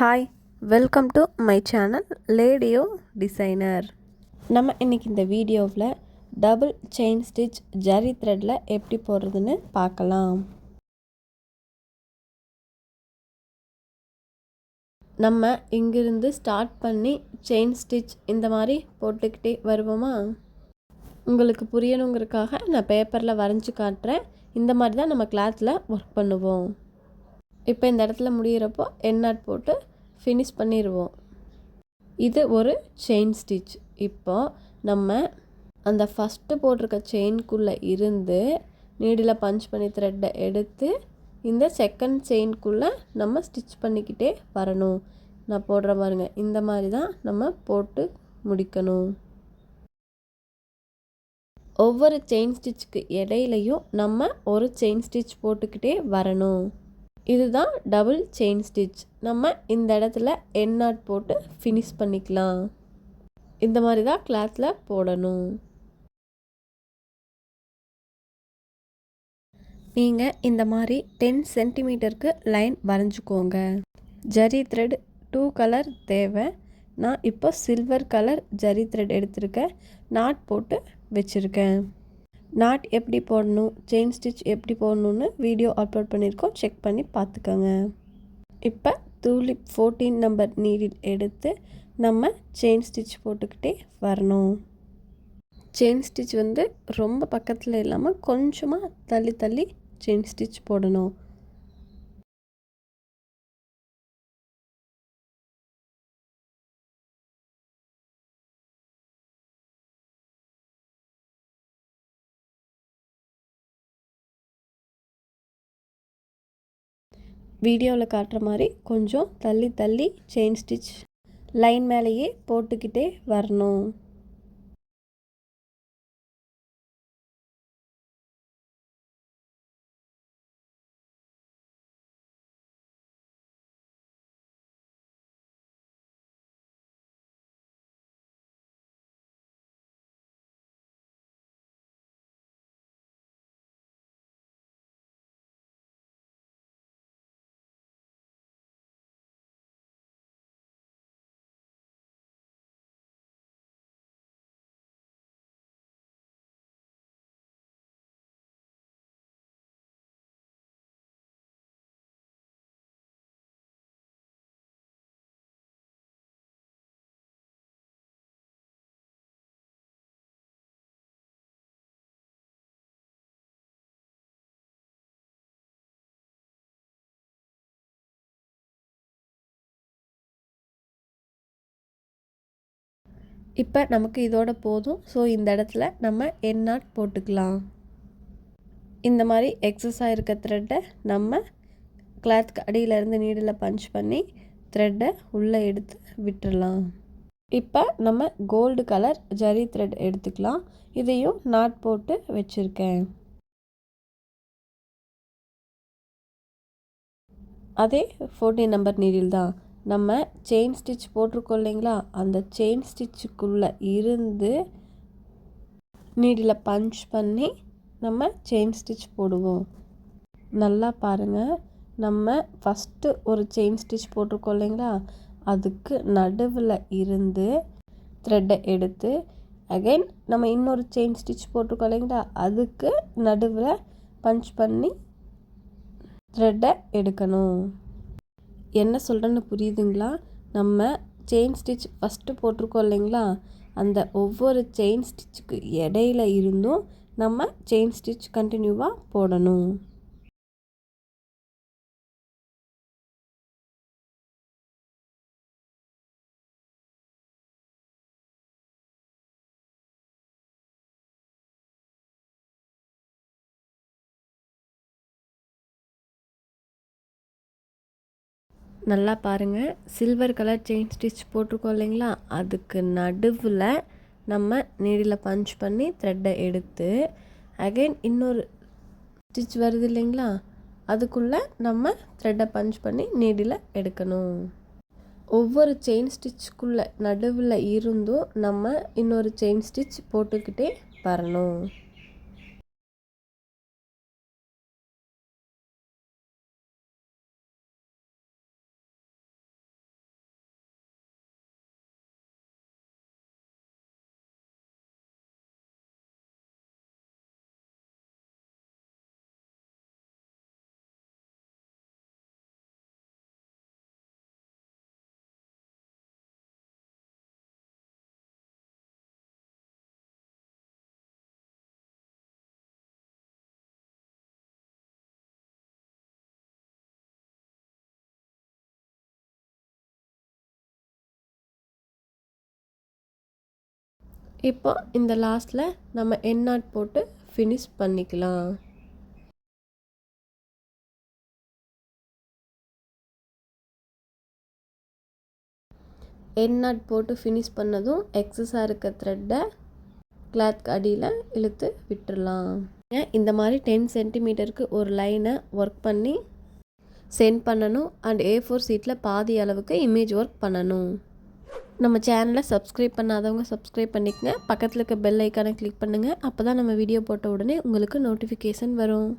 Hi, welcome to my channel லேடியோ designer. நம்ம இன்றைக்கி இந்த வீடியோவில் டபுள் செயின் ஸ்டிச் ஜரி த்ரெட்டில் எப்படி போடுறதுன்னு பார்க்கலாம். நம்ம இங்கிருந்து ஸ்டார்ட் பண்ணி செயின் ஸ்டிச் இந்த மாதிரி போட்டுக்கிட்டே வருவோமா? உங்களுக்கு புரியணுங்கிறதுக்காக நான் பேப்பரில் வரைஞ்சி காட்டுறேன். இந்த மாதிரி தான் நம்ம கிளாத்தில் ஒர்க் பண்ணுவோம். இப்போ இந்த இடத்துல முடிகிறப்போ எண்ணாட் போட்டு ஃபினிஷ் பண்ணிடுவோம். இது ஒரு செயின் ஸ்டிச். இப்போ நம்ம அந்த ஃபஸ்ட்டு போட்டிருக்க செயின்குள்ளே இருந்து நீடில் பஞ்ச் பண்ணி த்ரெட்டை எடுத்து இந்த செகண்ட் செயின்குள்ளே நம்ம ஸ்டிச் பண்ணிக்கிட்டே வரணும். நான் போடுற பாருங்க, இந்த மாதிரி தான் நம்ம போட்டு முடிக்கணும். ஒவ்வொரு செயின் ஸ்டிச்சுக்கு இடையிலையும் நம்ம ஒரு செயின் ஸ்டிச் போட்டுக்கிட்டே வரணும். இதுதான் டபுள் செயின் ஸ்டிச். நம்ம இந்த இடத்துல எண்ணாட் போட்டு ஃபினிஷ் பண்ணிக்கலாம். இந்த மாதிரி தான் கிளாத்தில் போடணும். நீங்கள் இந்த மாதிரி 10 சென்டிமீட்டருக்கு லைன் வரைஞ்சிக்கோங்க. ஜரி த்ரெட் 2 கலர் தேவை. நான் இப்போ சில்வர் கலர் ஜரி த்ரெட் எடுத்திருக்கேன். நாட் போட்டு வச்சுருக்கேன். நாட் எப்படி போடணும், செயின் ஸ்டிச் எப்படி போடணுன்னு வீடியோ அப்லோட் பண்ணியிருக்கோம், செக் பண்ணி பார்த்துக்கோங்க. இப்போ தூளிப் 14 நம்பர் நீடில் எடுத்து நம்ம செயின் ஸ்டிச் போட்டுக்கிட்டே வரணும். செயின் ஸ்டிச் ரொம்ப பக்கத்தில் இல்லாமல் கொஞ்சமாக தள்ளி தள்ளி செயின் ஸ்டிச் போடணும். வீடியோவில் காட்டுற மாதிரி கொஞ்சம் தள்ளி தள்ளி செயின் ஸ்டிச் லைன் மேலேயே போட்டுக்கிட்டே வரணும். இப்போ நமக்கு இதோட போதும். ஸோ இந்த இடத்துல நம்ம எண்ணாட் போட்டுக்கலாம். இந்த மாதிரி எக்ஸஸாக இருக்க த்ரெட்டை நம்ம கிளாத்துக்கு அடியிலேருந்து நீடில் பஞ்ச் பண்ணி த்ரெட்டை உள்ளே எடுத்து விட்டுடலாம். இப்போ நம்ம கோல்டு கலர் ஜரி த்ரெட் எடுத்துக்கலாம். இதையும் நாட் போட்டு வச்சுருக்கேன். அதே 14 நம்பர் நீடில் தான் நம்ம செயின் ஸ்டிச் போட்டிருக்கோம் இல்லைங்களா, அந்த செயின் ஸ்டிச்சுக்குள்ளே இருந்து நீடில் பஞ்ச் பண்ணி நம்ம செயின் ஸ்டிச் போடுவோம். நல்லா பாருங்கள், நம்ம ஃபஸ்ட்டு ஒரு செயின் ஸ்டிச் போட்டிருக்கோம் இல்லைங்களா, அதுக்கு நடுவில் இருந்து த்ரெட்டை எடுத்து அகைன் நம்ம இன்னொரு செயின் ஸ்டிச் போட்டிருக்கோம் இல்லைங்களா, அதுக்கு நடுவில் பஞ்ச் பண்ணி த்ரெட்டை எடுக்கணும். என்ன சொல்கிறேன்னு புரியுதுங்களா? நம்ம செயின் ஸ்டிச் ஃபஸ்ட்டு போட்டிருக்கோம் இல்லைங்களா, அந்த ஒவ்வொரு செயின் ஸ்டிச்சுக்கு இடையில இருந்தும் நம்ம செயின் ஸ்டிச் கண்டினியூவாக போடணும். நல்லா பாருங்கள், சில்வர் கலர் செயின் ஸ்டிச் போட்டிருக்கோம் இல்லைங்களா, அதுக்கு நடுவில் நம்ம நீடில் பஞ்ச் பண்ணி த்ரெட்டை எடுத்து அகைன் இன்னொரு ஸ்டிச் வருது இல்லைங்களா, அதுக்குள்ளே நம்ம த்ரெட்டை பஞ்ச் பண்ணி நீடில் எடுக்கணும். ஒவ்வொரு செயின் ஸ்டிச்சுக்குள்ளே நடுவில் இருந்தும் நம்ம இன்னொரு செயின் ஸ்டிச் போட்டுக்கிட்டே வரணும். இப்போ இந்த லாஸ்ட்டில் நம்ம எண்ட் நாட் போட்டு ஃபினிஷ் பண்ணிக்கலாம். எண்ட் நாட் போட்டு ஃபினிஷ் பண்ணதும் எக்ஸஸாக இருக்க த்ரெட்டை கிளாத்க்கு அடியில் இழுத்து விட்டுடலாம். இந்த மாதிரி 10 சென்டிமீட்டருக்கு ஒரு லைனை ஒர்க் பண்ணி சென்ட் பண்ணணும். அண்ட் A4 சீட்டில் பாதி அளவுக்கு இமேஜ் ஒர்க் பண்ணணும். நம்ம சேனலை சப்ஸ்கிரைப் பண்ணாதவங்க சப்ஸ்கிரைப் பண்ணிக்கங்க. பக்கத்தில் இருக்க பெல் ஐக்கானை கிளிக் பண்ணுங்கள். அப்போ தான் நம்ம வீடியோ போட்ட உடனே உங்களுக்கு நோட்டிஃபிகேஷன் வரும்.